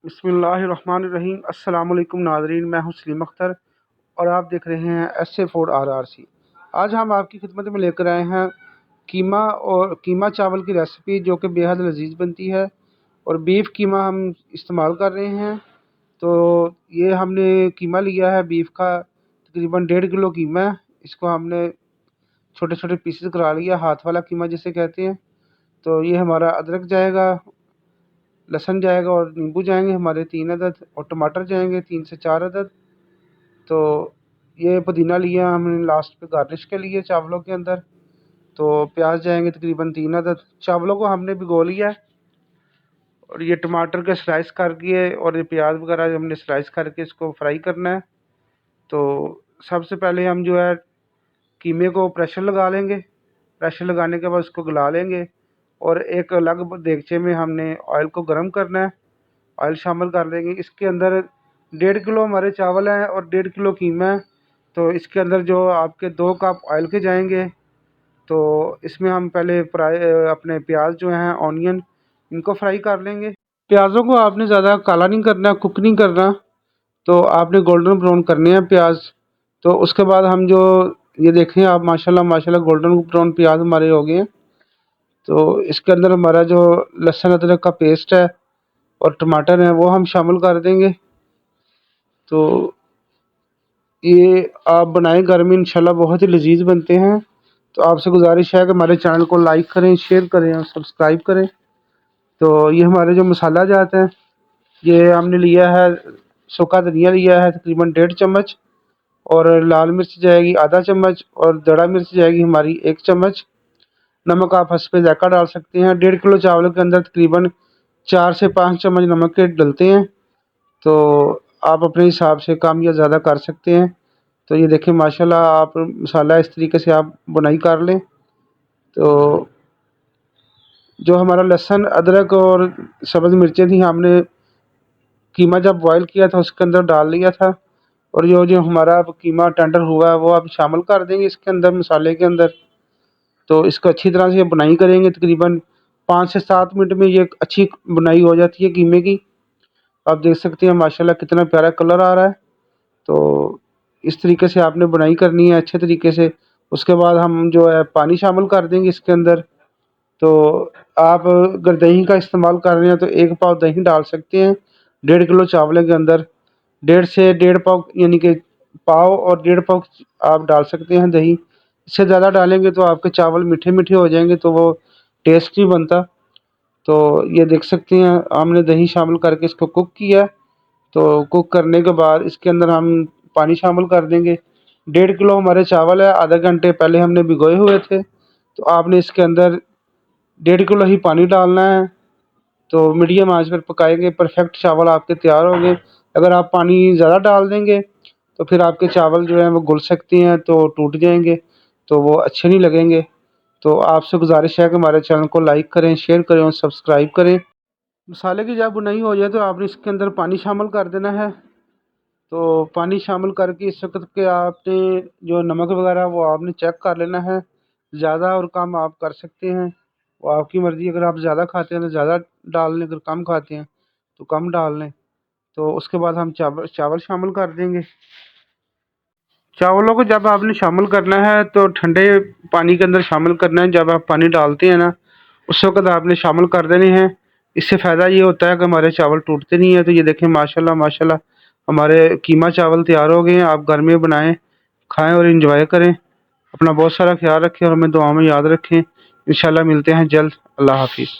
बिस्मिल्लाहिर्रहमानिर्रहीम। अस्सलाम वालेकुम नाज़रीन, मैं हूं सलीम अख्तर और आप देख रहे हैं SA फूड RRC। आज हम आपकी खिदमत में लेकर आए हैं कीमा चावल की रेसिपी, जो कि बेहद लजीज बनती है। और बीफ कीमा हम इस्तेमाल कर रहे हैं। तो ये हमने कीमा लिया है बीफ का, तकरीबन 1.5 किलो कीमा है। इसको हमने छोटे छोटे पीसेस करा लिया, हाथ वाला कीमा जिसे कहते हैं। तो ये हमारा अदरक जाएगा, लहसुन जाएगा और नींबू जाएंगे हमारे 3 अदद, और टमाटर जाएंगे 3 से 4 अदद। तो ये पुदीना लिया हमने लास्ट पे गार्निश के लिए चावलों के अंदर। तो प्याज जाएंगे तकरीबन 3 अदद। चावलों को हमने भिगो लिया है और ये टमाटर के स्लाइस करके और ये प्याज वगैरह हमने स्लाइस करके इसको फ्राई करना है। तो सबसे पहले हम जो है कीमे को प्रेशर लगा लेंगे। प्रेशर लगाने के बाद उसको गला लेंगे और एक अलग देगचे में हमने ऑयल को गर्म करना है। ऑयल शामिल कर देंगे। इसके अंदर 1.5 किलो हमारे चावल हैं और 1.5 किलो कीमा है। तो इसके अंदर जो आपके 2 कप ऑयल के जाएंगे। तो इसमें हम पहले अपने प्याज जो हैं ऑनियन, इनको फ्राई कर लेंगे। प्याज़ों को आपने ज़्यादा काला नहीं करना, कुक नहीं करना। तो आपने गोल्डन ब्राउन करने हैं प्याज। तो उसके बाद हम जो ये देखें आप, माशाल्लाह माशाल्लाह गोल्डन ब्राउन प्याज हमारे हो गए हैं। तो इसके अंदर हमारा जो लहसुन अदरक का पेस्ट है और टमाटर है वो हम शामिल कर देंगे। तो ये आप बनाएं घर में, इंशाल्लाह बहुत ही लजीज बनते हैं। तो आपसे गुजारिश है कि हमारे चैनल को लाइक करें, शेयर करें और सब्सक्राइब करें। तो ये हमारे जो मसाला जाते हैं, ये हमने लिया है, सूखा धनिया लिया है तकरीबन 1.5 चम्मच, और लाल मिर्च जाएगी आधा चम्मच, और दड़ा मिर्च जाएगी हमारी 1 चम्मच। नमक आप हस्बे ज़ायक़ा डाल सकते हैं। 1.5 किलो चावल के अंदर तकरीबन 4 से 5 चम्मच नमक के डलते हैं। तो आप अपने हिसाब से कम या ज़्यादा कर सकते हैं। तो ये देखें माशाल्लाह, आप मसाला इस तरीके से आप बुनाई कर लें। तो जो हमारा लहसुन अदरक और सब्ज़ मिर्चें थी, हमने कीमा जब बॉयल किया था उसके अंदर डाल लिया था। और जो जो हमारा अब कीमा टेंडर हुआ है वो आप शामिल कर देंगे इसके अंदर, मसाले के अंदर। तो इसको अच्छी तरह से बुनाई करेंगे। तकरीबन 5 से 7 मिनट में ये अच्छी बुनाई हो जाती है कीमे की। आप देख सकते हैं माशाल्लाह कितना प्यारा कलर आ रहा है। तो इस तरीके से आपने बुनाई करनी है अच्छे तरीके से। उसके बाद हम जो है पानी शामिल कर देंगे इसके अंदर। तो आप अगर दही का इस्तेमाल कर रहे हैं तो 1 पाव दही डाल सकते हैं 1.5 किलो चावल के अंदर। 1.5 से 1.5 पाव यानी कि पाव और 1.5 पाव आप डाल सकते हैं दही। इससे ज़्यादा डालेंगे तो आपके चावल मीठे मीठे हो जाएंगे, तो वो टेस्ट नहीं बनता। तो ये देख सकते हैं हमने दही शामिल करके इसको कुक किया। तो कुक करने के बाद इसके अंदर हम पानी शामिल कर देंगे। 1.5 किलो हमारे चावल है, आधे घंटे पहले हमने भिगोए हुए थे। तो आपने इसके अंदर 1.5 किलो ही पानी डालना है। तो मीडियम आंच पर पकाएंगे, परफेक्ट चावल आपके तैयार होंगे। अगर आप पानी ज़्यादा डाल देंगे तो फिर आपके चावल जो हैं वो घुल सकते हैं, तो टूट जाएंगे, तो वो अच्छे नहीं लगेंगे। तो आपसे गुजारिश है कि हमारे चैनल को लाइक करें, शेयर करें और सब्सक्राइब करें। मसाले की जब बुनाई हो जाए तो आपने इसके अंदर पानी शामिल कर देना है। तो पानी शामिल करके इस वक्त के आपने जो नमक वगैरह वो आपने चेक कर लेना है। ज़्यादा और कम आप कर सकते हैं, वो आपकी मर्ज़ी। अगर आप ज़्यादा खाते हैं तो ज़्यादा डाल लें, अगर कम खाते हैं तो कम डाल लें। तो उसके बाद हम चावल चावल शामिल कर देंगे। चावलों को जब आपने शामिल करना है तो ठंडे पानी के अंदर शामिल करना है। जब आप पानी डालते हैं ना, उस वक्त आपने शामिल कर देने हैं। इससे फ़ायदा ये होता है कि हमारे चावल टूटते नहीं हैं। तो ये देखें माशाल्लाह माशाल्लाह हमारे कीमा चावल तैयार हो गए हैं। आप घर में बनाएं, खाएं और इंजॉय करें। अपना बहुत सारा ख्याल रखें और हमें दुआ में याद रखें। इंशाल्लाह मिलते हैं जल्द। अल्लाह हाफिज़।